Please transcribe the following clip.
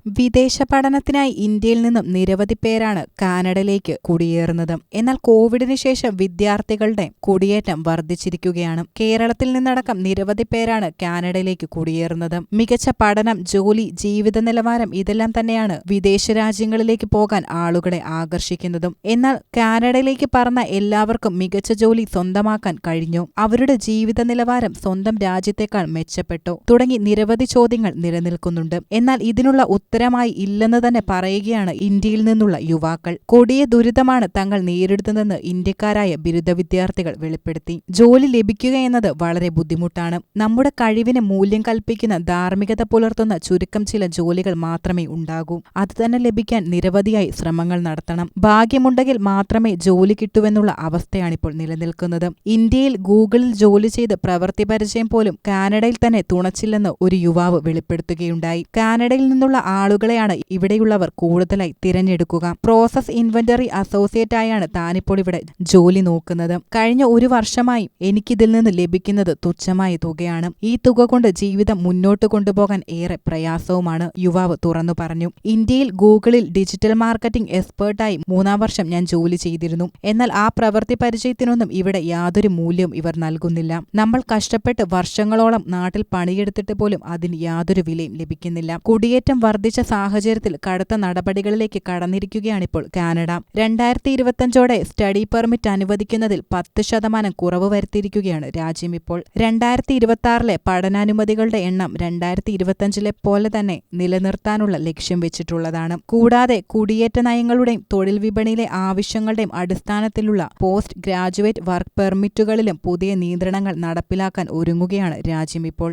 വിദേശ പഠനത്തിനായി ഇന്ത്യയിൽ നിന്നും നിരവധി പേരാണ് കാനഡയിലേക്ക് കുടിയേറുന്നത്. എന്നാൽ കോവിഡിന് ശേഷം വിദ്യാർത്ഥികളുടെ കുടിയേറ്റം വർദ്ധിച്ചിരിക്കുകയാണ്. കേരളത്തിൽ നിന്നടക്കം നിരവധി പേരാണ് കാനഡയിലേക്ക് കുടിയേറുന്നത്. മികച്ച പഠനം, ജോലി, ജീവിത നിലവാരം ഇതെല്ലാം തന്നെയാണ് വിദേശ രാജ്യങ്ങളിലേക്ക് പോകാൻ ആളുകളെ ആകർഷിക്കുന്നതും. എന്നാൽ കാനഡയിലേക്ക് പറന്ന എല്ലാവർക്കും മികച്ച ജോലി സ്വന്തമാക്കാൻ കഴിഞ്ഞു, അവരുടെ ജീവിത നിലവാരം സ്വന്തം രാജ്യത്തേക്കാൾ മെച്ചപ്പെട്ടു തുടങ്ങി നിരവധി ചോദ്യങ്ങൾ നിലനിൽക്കുന്നുണ്ട്. എന്നാൽ ഇതിനുള്ള ഉത്തരമായി ഇല്ലെന്ന് തന്നെ പറയുകയാണ് ഇന്ത്യയിൽ നിന്നുള്ള യുവാക്കൾ. കൊടിയ ദുരിതമാണ് തങ്ങൾ നേരിടുന്നതെന്ന് ഇന്ത്യക്കാരായ ബിരുദ വിദ്യാർത്ഥികൾ വെളിപ്പെടുത്തി. ജോലി ലഭിക്കുക എന്നത് വളരെ ബുദ്ധിമുട്ടാണ്. നമ്മുടെ കഴിവിന് മൂല്യം കൽപ്പിക്കുന്ന, ധാർമ്മികത പുലർത്തുന്ന ചുരുക്കം ചില ജോലികൾ മാത്രമേ ഉണ്ടാകൂ. അത് തന്നെ ലഭിക്കാൻ നിരവധിയായി ശ്രമങ്ങൾ നടത്തണം. ഭാഗ്യമുണ്ടെങ്കിൽ മാത്രമേ ജോലി കിട്ടുവെന്നുള്ള അവസ്ഥയാണിപ്പോൾ നിലനിൽക്കുന്നത്. ഇന്ത്യയിൽ ഗൂഗിളിൽ ജോലി ചെയ്ത് പ്രവൃത്തി പരിചയം പോലും കാനഡയിൽ തന്നെ തുണച്ചില്ലെന്ന് ഒരു യുവാവ് വെളിപ്പെടുത്തുകയുണ്ടായി. കാനഡയിൽ നിന്നുള്ള ആളുകളെയാണ് ഇവിടെയുള്ളവർ കൂടുതലായി തിരഞ്ഞെടുക്കുക. പ്രോസസ് ഇൻവെന്ററി അസോസിയേറ്റ് ആയാണ് താനിപ്പോൾ ഇവിടെ ജോലി നോക്കുന്നത്. കഴിഞ്ഞ ഒരു വർഷമായി എനിക്കിതിൽ നിന്ന് ലഭിക്കുന്നത് തുച്ഛമായ തുകയാണ്. ഈ തുക കൊണ്ട് ജീവിതം മുന്നോട്ട് കൊണ്ടുപോകാൻ ഏറെ പ്രയാസവുമാണ്, യുവാവ് തുറന്നു പറഞ്ഞു. ഇന്ത്യയിൽ ഗൂഗിളിൽ ഡിജിറ്റൽ മാർക്കറ്റിംഗ് എക്സ്പേർട്ടായി 3-ാം വർഷം ഞാൻ ജോലി ചെയ്തിരുന്നു. എന്നാൽ ആ പ്രവൃത്തി പരിചയത്തിനൊന്നും ഇവിടെ യാതൊരു മൂല്യവും ഇവർ നൽകുന്നില്ല. നമ്മൾ കഷ്ടപ്പെട്ട് വർഷങ്ങളോളം നാട്ടിൽ പണിയെടുത്തിട്ട് പോലും അതിന് യാതൊരു വിലയും ലഭിക്കുന്നില്ല. കുടിയേറ്റം വർദ്ധിച്ച സാഹചര്യത്തിൽ കടുത്ത നടപടികളിലേക്ക് കടന്നിരിക്കുകയാണിപ്പോൾ കാനഡ. 2025ഓടെ സ്റ്റഡി പെർമിറ്റ് അനുവദിക്കുന്നതിൽ 10% കുറവ് വരുത്തിയിരിക്കുകയാണ് രാജ്യം ഇപ്പോൾ. 2026 പഠനാനുമതികളുടെ എണ്ണം 2025 പോലെ തന്നെ നിലനിർത്താനുള്ള ലക്ഷ്യം വെച്ചിട്ടുള്ളതാണ്. കൂടാതെ കുടിയേറ്റ നയങ്ങളുടെയും തൊഴിൽ വിപണിയിലെ ആവശ്യങ്ങളുടെയും അടിസ്ഥാനത്തിലുള്ള പോസ്റ്റ് ഗ്രാജുവേറ്റ് വർക്ക് പെർമിറ്റുകളിലും പുതിയ നിയന്ത്രണങ്ങൾ നടപ്പിലാക്കാൻ ഒരുങ്ങുകയാണ് രാജ്യം ഇപ്പോൾ.